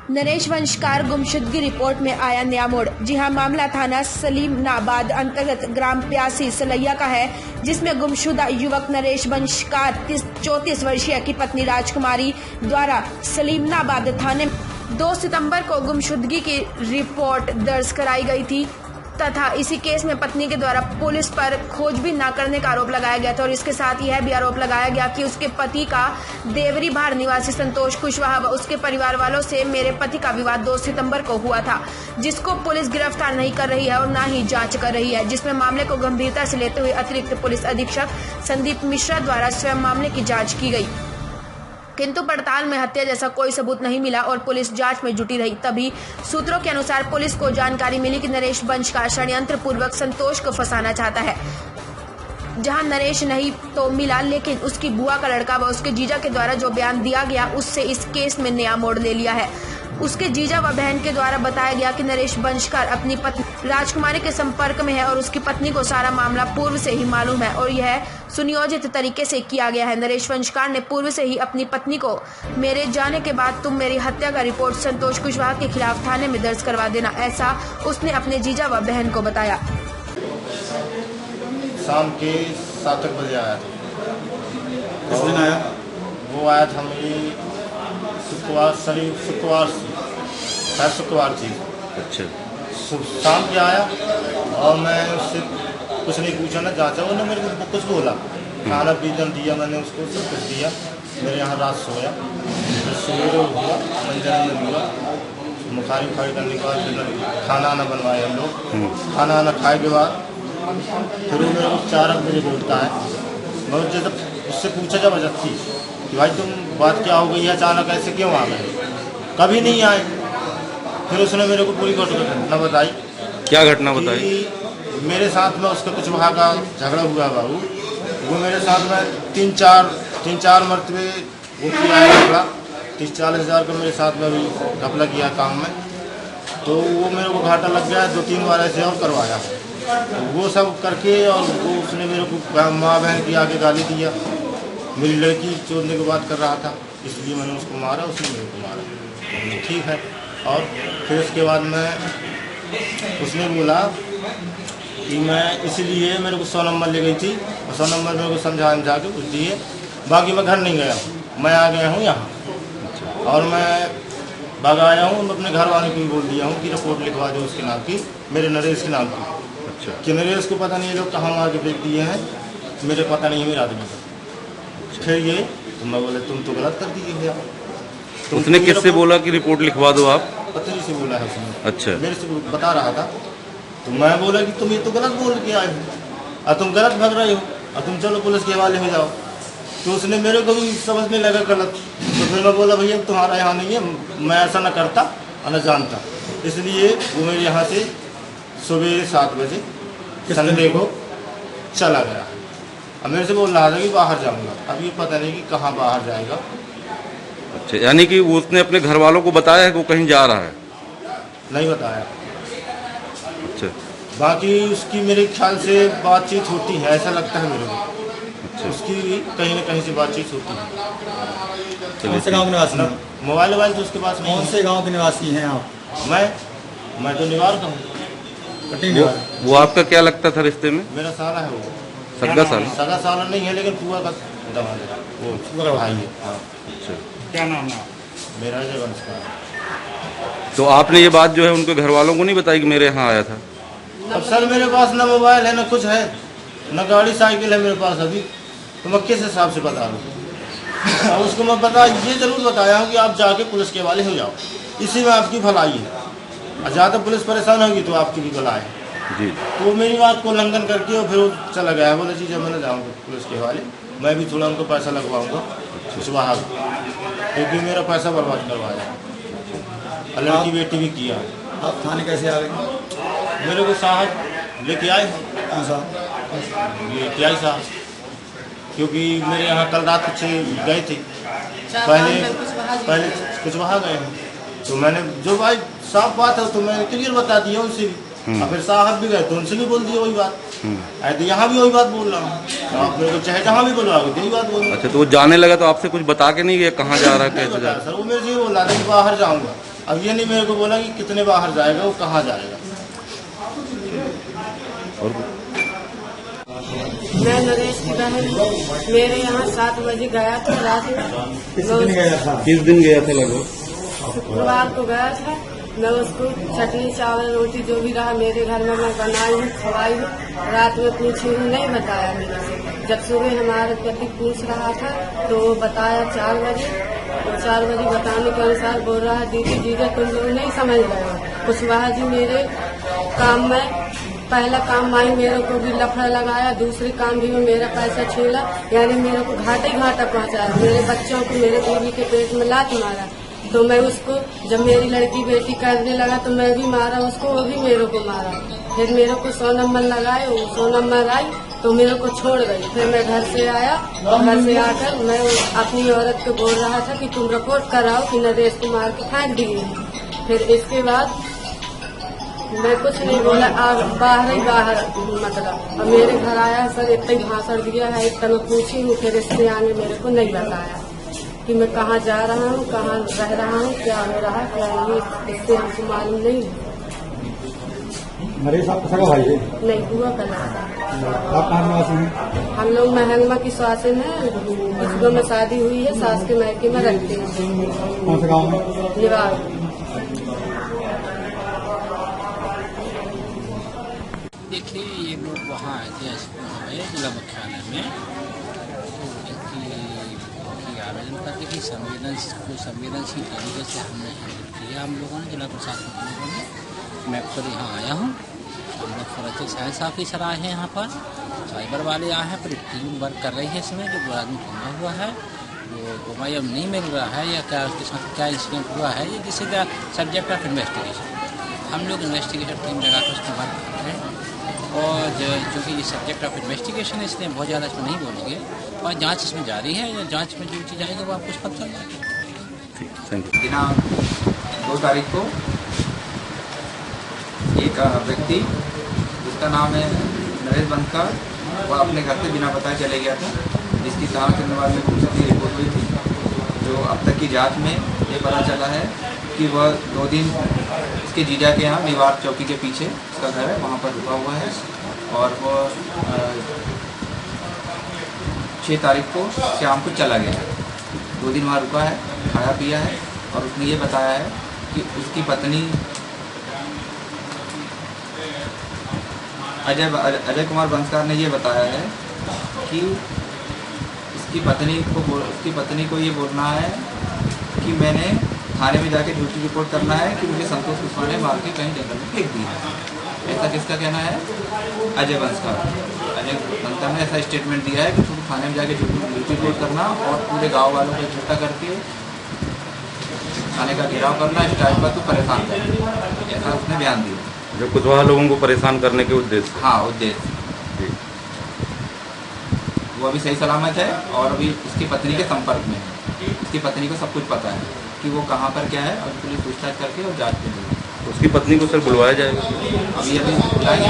नरेश वंशकार गुमशुदगी रिपोर्ट में आया नया मोड़। जी हां, मामला थाना सलीमनाबाद अंतर्गत ग्राम प्यासी सलैया का है, जिसमें गुमशुदा युवक नरेश वंशकार 34 वर्षीय की पत्नी राजकुमारी द्वारा सलीमनाबाद थाने में 2 सितंबर को गुमशुदगी की रिपोर्ट दर्ज कराई गई थी तथा इसी केस में पत्नी के द्वारा पुलिस पर खोजबीन न करने का आरोप लगाया गया था। और इसके साथ यह भी आरोप लगाया गया कि उसके पति का देवरी भार निवासी संतोष कुशवाहा व उसके परिवार वालों से मेरे पति का विवाद 2 सितंबर को हुआ था, जिसको पुलिस गिरफ्तार नहीं कर रही है और न ही जांच कर रही है, जिसमें मामले को गंभीरता से लेते हुए अतिरिक्त पुलिस अधीक्षक संदीप मिश्रा द्वारा स्वयं मामले की जाँच की गई, किंतु पड़ताल में हत्या जैसा कोई सबूत नहीं मिला और पुलिस जांच में जुटी रही। तभी सूत्रों के अनुसार पुलिस को जानकारी मिली कि नरेश वंशकार षड्यंत्र पूर्वक संतोष को फंसाना चाहता है। जहां नरेश नहीं तो मिला, लेकिन उसकी बुआ का लड़का व उसके जीजा के द्वारा जो बयान दिया गया उससे इस केस में नया मोड़ ले लिया है। उसके जीजा व बहन के द्वारा बताया गया कि नरेश वंशकार अपनी पत्नी राजकुमारी के संपर्क में है और उसकी पत्नी को सारा मामला पूर्व से ही मालूम है और यह सुनियोजित तरीके से किया गया है। नरेश वंशकार ने पूर्व से ही अपनी पत्नी को मेरे जाने के बाद तुम मेरी हत्या का रिपोर्ट संतोष कुशवाहा के खिलाफ थाने में दर्ज करवा देना, ऐसा उसने अपने जीजा व बहन को बताया। शाम के 7 बजे आया था। किस दिन आया? वो आया था मेरी शुक्रवार थी। अच्छा। शाम के आया और मैं उससे कुछ नहीं पूछा ना जांचा, उन्होंने मेरे को कुछ बोला, खाना पीना दिया, मैंने उसको सब कुछ दिया। मेरे यहाँ रात सोया, फिर सवेरे हुआ, मंजन हुआ, मुखारी उखारी करने के बाद फिर खाना आना बनवाए हम लोग। खाना आना खाए के बाद फिर वो मेरे को 4 बजे बोलता है। मैं जब उससे पूछा जबरदस्ती कि भाई तुम बात क्या हो गई है, अचानक ऐसे क्यों आ गए, कभी नहीं आए। फिर उसने मेरे को पूरी घटना बताई। क्या घटना बताई? मेरे साथ में उसका कुछ वहाँ का झगड़ा हुआ बाबू, वो मेरे साथ में 3-4 मरतबे वो किया है झगड़ा, 30-40 हज़ार का मेरे साथ में भी घपला किया काम में। तो वो मेरे को घाटा लग गया, 2-3 बार ऐसे और करवाया। तो वो सब करके और वो उसने मेरे को माँ बहन की आगे गाली दिया, मेरी लड़की चोरने की बात कर रहा था, इसलिए मैंने उसको मारा, उसने मेरे को मारा। ठीक है। और फिर उसके बाद उसने बोला कि मैं इसलिए मेरे को 100 नंबर ले गई थी और 100 नंबर मेरे को समझा के कुछ दिए, बाकी मैं घर नहीं गया हूँ, मैं आ गया हूँ यहाँ और मैं भाग आया हूँ। मैं अपने घर वाले को भी बोल दिया हूँ कि रिपोर्ट लिखवा दो उसके नाम की, मेरे नरेश के नाम की। अच्छा। कि नरेश को पता नहीं, लोग कहाँ मार के फेंक दिए हैं, मेरे पता नहीं है मेरे आदमी का। फिर ये तो मैं बोले तुम तो गलत कर दिए भैया। उसने किससे बोला कि रिपोर्ट लिखवा दो आप? पत्नी से बोला है उसने। अच्छा। मेरे से बता रहा था, तो मैं बोला कि तुम ये तो गलत बोल के आए हो और तुम गलत भाग रहे हो और तुम चलो पुलिस के हवाले में जाओ। तो उसने मेरे को भी समझने लगा गलत। तो फिर मैं बोला भैया तुम्हारा यहाँ नहीं है, मैं ऐसा न करता और न जानता, इसलिए वो मेरे यहाँ से सुबह 7 बजे संडे को चला गया। अब मेरे से बोल रहा था कि बाहर जाऊँगा, अब ये पता नहीं कि कहाँ बाहर जाएगा। अच्छा, यानी कि उसने अपने घर वालों को बताया है कि वो कहीं जा रहा है? नहीं बताया। अच्छा। बाकी उसकी मेरे ख्याल से बातचीत होती है, ऐसा लगता है मेरे को। अच्छा। उसकी कहीं न कहीं से बातचीत होती है। चलिए, कौन से गांव के निवासी हैं? मोबाइल तो उसके पास नहीं कौन है। से गांव के निवासी हैं आप? मैं तो निवार का हूँ, कटिंग वो, निवासी। वो आपका क्या लगता था रिश्ते में? मेरा साला है वो। सगा साल? सगा साला नहीं है, लेकिन पुआ का दमाद है वो, भाई है। हाँ। अच्छा। क्या नाम है? मेरा अजय वंशकार। तो आपने ये बात जो है उनके घर वालों को नहीं बताई कि मेरे यहाँ आया था? अब सर मेरे पास न मोबाइल है, न कुछ है, न गाड़ी साइकिल है मेरे पास अभी, तो मैं किस हिसाब से बता दूँ? और उसको मैं ये जरूर बताया हूँ कि आप जाके पुलिस के हवाले हो जाओ, इसी में आपकी भलाई है। और ज़्यादा पुलिस परेशान होगी तो आपकी भी भलाई है। जी। तो मेरी बात को उल्लंघन करके और फिर वो चला गया। बोला जी जब मैं न जाऊँगा पुलिस के हवाले, मैं भी थोड़ा उनको पैसा लगवाऊँगा कुछ बाहर, क्योंकि मेरा पैसा बर्बाद करवाया और लड़की बेटी भी किया। आप थाने कैसे आ गए? मेरे को साहब लेके आए, कौन सा? ये टीआई साहब, क्योंकि मेरे यहाँ कल रात कुछ गए थे, पहले कुछ वहाँ गए हैं, तो मैंने जो भाई साफ बात है तो मैंने क्लियर बता दिया उनसे भी। और फिर साहब भी गए तो उनसे भी बोल दिया वही बात। तो यहाँ भी वही बात बोल रहा हूँ, तो आप मेरे को चाहे जहाँ भी बोलवाओगे यही बात बोलो। अच्छा, तो वो जाने लगा तो आपसे कुछ बता के नहीं गया कहाँ जा रहा है, कैसे जा रहा है? सर वो मेरे से बोल रहा था कि बाहर जाऊँगा, अब ये नहीं मेरे को बोला कि कितने बाहर जाएगा, वो कहाँ जाएगा। और मैं नरेश की बहन हूँ। मेरे यहाँ 7 बजे गया था रात में। किस दिन गया था? किस दिन गया था लगभग? शुक्रवार को गया था। मैं उसको चटनी चावल रोटी जो भी रहा मेरे घर में मैं बनाई हूँ, खवाई हूँ। रात में पूछी हूँ, नहीं बताया मेरे से। जब सुबह हमारे पति पूछ रहा था तो वो बताया 4 बजे। तो 4 बजे बताने के अनुसार बोल रहा है, दीदी जीजा तुम लोग नहीं समझ रहे हो। कुशवाहा जी मेरे काम में पहला काम माई मेरे को भी लफड़ा लगाया, दूसरे काम भी में मेरा पैसा छीना, यानी मेरे को घाटा ही घाटा पहुंचाया। मेरे बच्चों को मेरे बीवी के पेट में लात मारा। तो मैं उसको जब मेरी लड़की बेटी करने लगा तो मैं भी मारा उसको, वो भी मेरे को मारा। फिर मेरे को 100 नंबर लगाए, वो 100 नंबर आई तो मेरे को छोड़ गई। फिर मैं घर से आया, घर से आकर मैं अपनी औरत को बोल रहा था कि तुम रिपोर्ट कराओ कि नरेश को मार के फेंक दिए। फिर इसके बाद मैं कुछ नहीं बोला, बाहर ही बाहर मतलब। और मेरे घर आया सर, इतना ही भाषण दिया है, इतना मैं पूछी हूँ। फिर इससे आगे मेरे को नहीं बताया कि मैं कहाँ जा रहा हूँ, कहाँ रह रहा हूँ, क्या हो रहा है, क्या नहीं, इससे हमको मालूम नहीं है। नरेश आपका सगा भाई है? नहीं हुआ कल आता। आप कहाँ निवासी हैं? हम लोग महंगमा की स्वासन है, उसको में शादी हुई है, सास के मायके में रखते हैं। कौन से गाँव में? निवार। देखिए ये लोग वहाँ आए थे जिला मुख्यालय में, तो इनकी आवेदन करके कि संवेदनशील तरीके से हमने हैंडल किया हम लोगों ने, जिला प्रशासन के लोगों ने। मैं खुद यहाँ आया हूँ, हम लोग फॉरेंसिक साइंस ऑफिसर आए हैं यहाँ पर, साइबर वाले आए हैं, पूरी टीम वर्क कर रही है इसमें। जो 2 आदमी गुमा हुआ है, जो गुमाया नहीं मिल रहा है या क्या उसके साथ क्या इंसिडेंट हुआ है, ये this is the subject of investigation. हम लोग इन्वेस्टिगेशन टीम लगाकर उसमें वर्क कर रहे हैं। और चूँकि ये सब्जेक्ट ऑफ इन्वेस्टिगेशन है इसलिए बहुत ज़्यादा इसमें नहीं बोलेंगे, और जांच इसमें जारी है। जांच में जो चीज़ आएगी वो आपको पता चल जाएगी। Thank you. दिनांक 2 तारीख को एक व्यक्ति जिसका नाम है नरेश बंसकार, वह अपने घर से बिना बताए चले गया था, जिसकी थाना सिंधवाल में पुलिस की रिपोर्ट हुई थी। जो अब तक की जांच में ये पता चला है कि वह 2 दिन इसके जीजा के यहाँ निवार चौकी के पीछे उसका घर है, वहाँ पर रुका हुआ है। और वह 6 तारीख को शाम को चला गया है। 2 दिन वहाँ रुका है, खाया पिया है, और उसने ये बताया है कि उसकी पत्नी अजय कुमार बंसकार ने ये बताया है कि उसकी पत्नी को ये बोलना है कि मैंने थाने में जाके झूठी रिपोर्ट करना है कि मुझे संतोष कुशवाहा ने मार के कहीं जंगल में फेंक दिया। ऐसा किसका कहना है? अजय बंसकार। अजय बंसकार ने ऐसा स्टेटमेंट दिया है कि तुम थाने में जाके झूठी रिपोर्ट करना और पूरे गांव वालों को इकट्ठा करके थाने का घेराव करना, इस टाइप का तो परेशान करना, ऐसा उसने बयान दिया। जो कुशवाहा लोगों को परेशान करने के उद्देश्य? हाँ, उद्देश्य। वो अभी सही सलामत है और अभी उसकी पत्नी के संपर्क में है। उसकी पत्नी को सब कुछ पता है कि वो कहाँ पर क्या है, और पुलिस पूछताछ करके और जांच करेगी। उसकी पत्नी को सर बुलवाया जाएगा? अभी बुलाएंगे।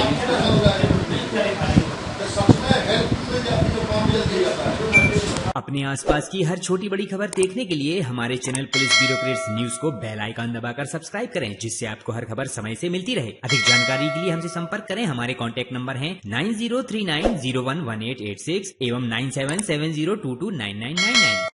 अपने आसपास की हर छोटी बड़ी खबर देखने के लिए हमारे चैनल पुलिस ब्यूरोक्रेट्स न्यूज को बेल आइकन दबाकर सब्सक्राइब करें, जिससे आपको हर खबर समय से मिलती रहे। अधिक जानकारी के लिए हमसे संपर्क करें। हमारे कॉन्टैक्ट नंबर हैं 9039011886 एवं 9770229999।